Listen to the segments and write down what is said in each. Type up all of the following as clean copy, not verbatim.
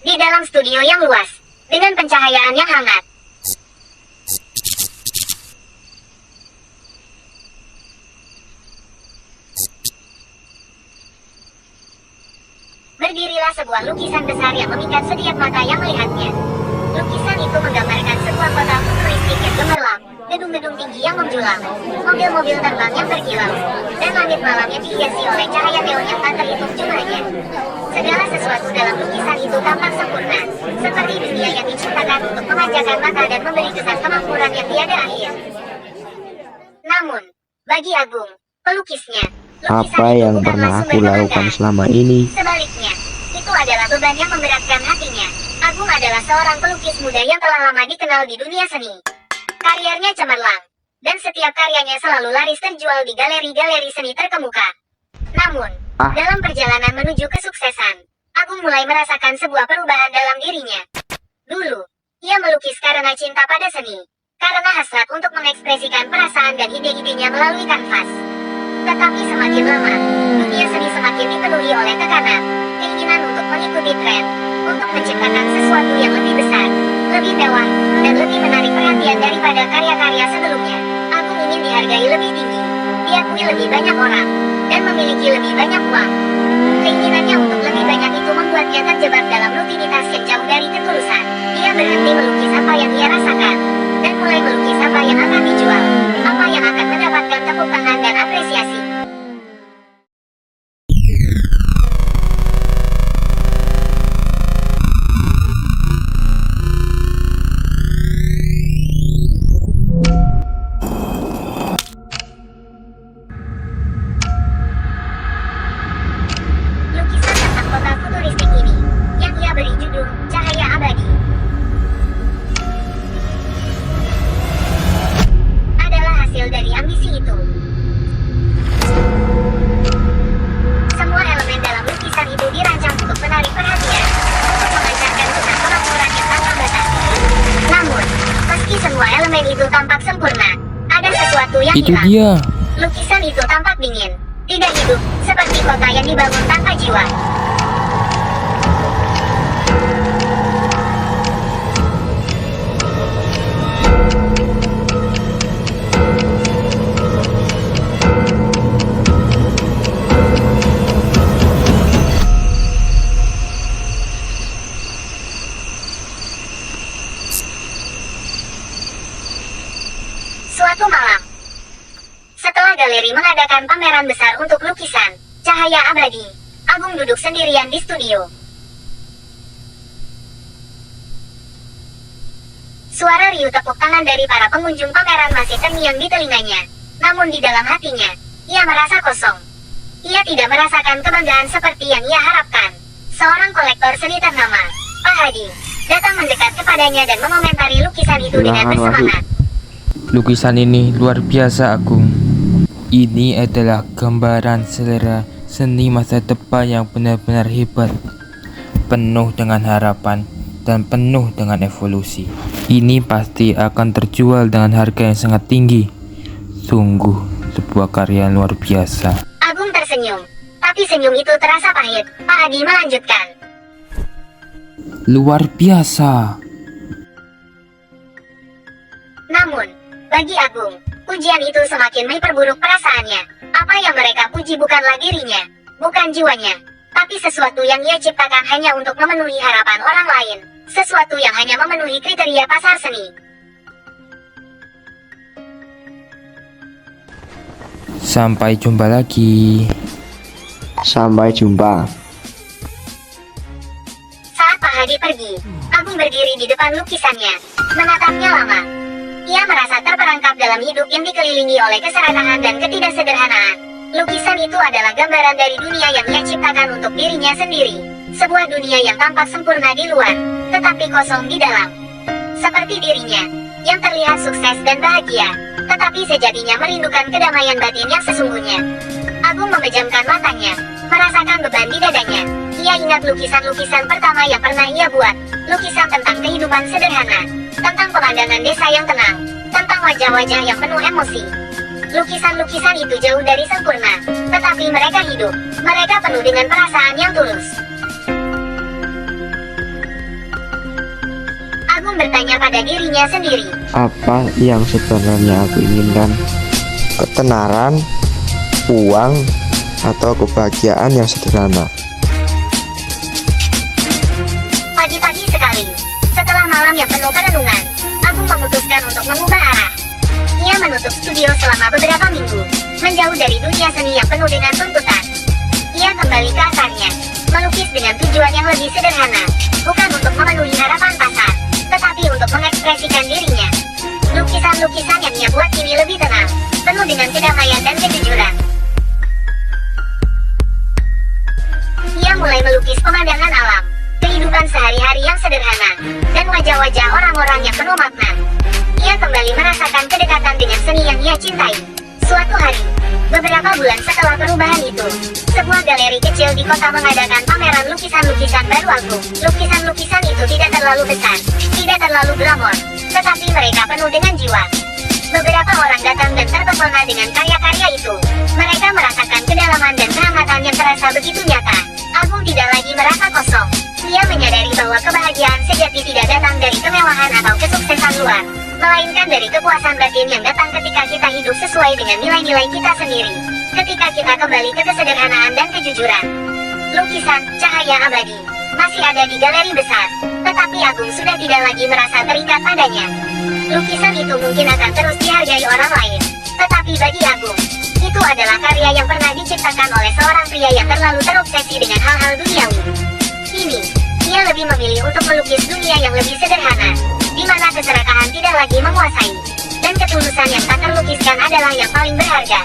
Di dalam studio yang luas, dengan pencahayaan yang hangat, berdirilah sebuah lukisan besar yang memikat setiap mata yang melihatnya. Lukisan itu menggambarkan sebuah kota futuristik yang gemerlap, gedung-gedung tinggi yang menjulang, mobil-mobil terbang yang berkilau, dan langit malam yang dihiasi oleh cahaya neon yang tak terhitung jumlahnya. Segala sesuatu dalam lukisan itu tampak sempurna, seperti dunia yang diciptakan untuk memanjakan mata dan memberi kesan kemakmuran yang tiada akhir. Namun, bagi Agung, pelukisnya, lukisan Apa itu yang bukanlah pernah aku sumber lakukan tenaga. selama ini? Sebaliknya, itu adalah beban yang memberatkan hatinya. Agung adalah seorang pelukis muda yang telah lama dikenal di dunia seni. Karyanya cemerlang, dan setiap karyanya selalu laris terjual di galeri-galeri seni terkemuka. Namun, dalam perjalanan menuju kesuksesan, Agung mulai merasakan sebuah perubahan dalam dirinya. Dulu, ia melukis karena cinta pada seni, karena hasrat untuk mengekspresikan perasaan dan ide-idenya melalui kanvas. Tetapi semakin lama, dunia seni semakin dipenuhi oleh tekanan, keinginan untuk mengikuti tren, untuk menciptakan sesuatu yang lebih besar, lebih mewah, dan lebih menarik perhatian daripada karya-karya sebelumnya. Agung ingin dihargai lebih tinggi, diakui lebih banyak orang, dan memiliki lebih banyak uang. Keinginannya untuk lebih banyak itu membuatnya terjebak dalam rutinitas yang jauh dari ketulusan. Dia berhenti melukis apa yang ia rasakan, dan mulai melukis apa yang akan dijual, apa yang akan mendapatkan tepuk tangan dan apresiasi. Lukisan tentang kota futuristik ini, yang ia beri judul Cahaya Abadi, adalah hasil dari ambisi itu. Semua elemen dalam lukisan itu dirancang untuk menarik perhatian, untuk memancarkan kesan kemakmuran yang tanpa batas. Namun, meski semua elemen itu tampak sempurna, ada sesuatu yang Itu hilang. dia. Lukisan itu tampak dingin, tidak hidup, seperti kota yang dibangun tanpa jiwa. Suatu malam, setelah galeri mengadakan pameran besar untuk lukisan Cahaya Abadi, Agung duduk sendirian di studio. Suara riuh tepuk tangan dari para pengunjung pameran masih terngiang di telinganya. Namun di dalam hatinya, ia merasa kosong. Ia tidak merasakan kebanggaan seperti yang ia harapkan. Seorang kolektor seni ternama, Pak Hadi, datang mendekat kepadanya dan mengomentari lukisan itu dengan bersemangat. Lukisan ini luar biasa, Agung. Ini adalah gambaran selera seni masa depan yang benar-benar hebat, penuh dengan harapan dan penuh dengan evolusi. Ini pasti akan terjual dengan harga yang sangat tinggi. Sungguh sebuah karya yang luar biasa. Agung tersenyum, tapi senyum itu terasa pahit. Pak Hadi melanjutkan. Luar biasa. Namun, bagi Agung, pujian itu semakin memperburuk perasaannya. Apa yang mereka puji bukanlah dirinya, bukan jiwanya, tapi sesuatu yang ia ciptakan hanya untuk memenuhi harapan orang lain, sesuatu yang hanya memenuhi kriteria pasar seni. Sampai jumpa lagi. Sampai jumpa. Saat Pak Hadi pergi, Agung berdiri di depan lukisannya, menatapnya lama. Ia merasa terperangkap dalam hidup yang dikelilingi oleh keserakahan dan ketidaksederhanaan. Lukisan itu adalah gambaran dari dunia yang ia ciptakan untuk dirinya sendiri. Sebuah dunia yang tampak sempurna di luar, tetapi kosong di dalam. Seperti dirinya, yang terlihat sukses dan bahagia, tetapi sejatinya merindukan kedamaian batin yang sesungguhnya. Agung memejamkan matanya, merasakan beban di dadanya. Ia mengingat lukisan-lukisan pertama yang pernah ia buat. Lukisan tentang kehidupan sederhana, tentang pemandangan desa yang tenang, tentang wajah-wajah yang penuh emosi. Lukisan-lukisan itu jauh dari sempurna, tetapi mereka hidup. Mereka penuh dengan perasaan yang tulus. Agung bertanya pada dirinya sendiri. Apa yang sebenarnya aku inginkan? Ketenaran, uang, atau kebahagiaan yang sederhana? Pagi-pagi sekali, setelah malam yang penuh perenungan, Agung memutuskan untuk mengubah arah. Ia menutup studio selama beberapa minggu, menjauh dari dunia seni yang penuh dengan tuntutan. Ia kembali ke asarnya, melukis dengan tujuan yang lebih sederhana, bukan untuk memenuhi harapan pasar, tetapi untuk mengekspresikan dirinya. Lukisan-lukisan yang ia buat kini lebih tenang, penuh dengan kedamaian dan kejujuran. Ia mulai melukis pemandangan alam, kehidupan sehari-hari yang sederhana, dan wajah-wajah orang-orang yang penuh makna. Ia kembali merasakan kedekatan dengan seni yang ia cintai. Suatu hari, beberapa bulan setelah perubahan itu, sebuah galeri kecil di kota mengadakan pameran lukisan-lukisan baru Agung. Lukisan-lukisan itu tidak terlalu besar, tidak terlalu glamor, tetapi mereka penuh dengan jiwa. Beberapa orang datang dan terpesona dengan karya-karya itu. Mereka merasakan kedalaman dan kehangatan yang terasa begitu nyata. Agung tidak lagi merasa kosong. Ia menyadari bahwa kebahagiaan sejati tidak datang dari kemewahan atau kesuksesan luar, melainkan dari kepuasan batin yang datang ketika kita hidup sesuai dengan nilai-nilai kita sendiri. Ketika kita kembali ke kesederhanaan dan kejujuran. Lukisan, cahaya abadi, masih ada di galeri besar, tetapi Agung sudah tidak lagi merasa terikat padanya. Lukisan itu mungkin akan terus dihargai orang lain, tetapi bagi Agung, itu adalah karya yang pernah diciptakan oleh seorang pria yang terlalu terobsesi dengan hal-hal duniawi. Kini, ia lebih memilih untuk melukis dunia yang lebih sederhana, di mana keserakahan tidak lagi menguasai, dan ketulusan yang tak terlukiskan adalah yang paling berharga.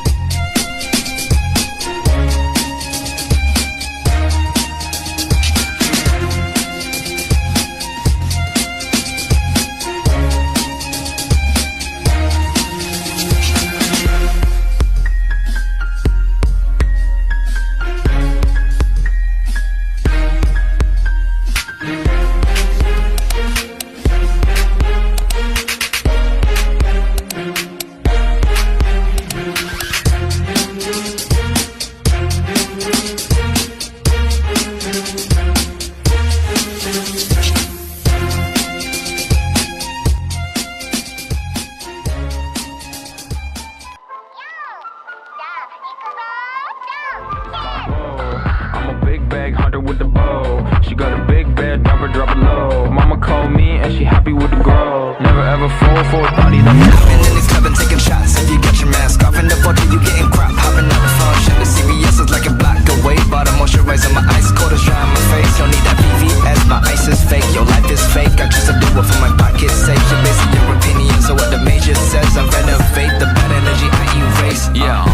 I'm a big bag hunter with the bow. She got a big bed, never drop it low. Mama called me and she happy with the grow. Never ever fall for a body that's Hopping in this club and taking shots. If you got your mask off in the photo, you getting crap. Hopping out the phone, shit. The CVS is like a block away. Bought a moisturizer, my ice cold is dry on my face. Don't need that VVS, my ice is fake. Your life is fake. I choose to do it for my pocket's sake. You're basing your opinion, so what the major says, I'm renovate the bad energy I erase. Yeah.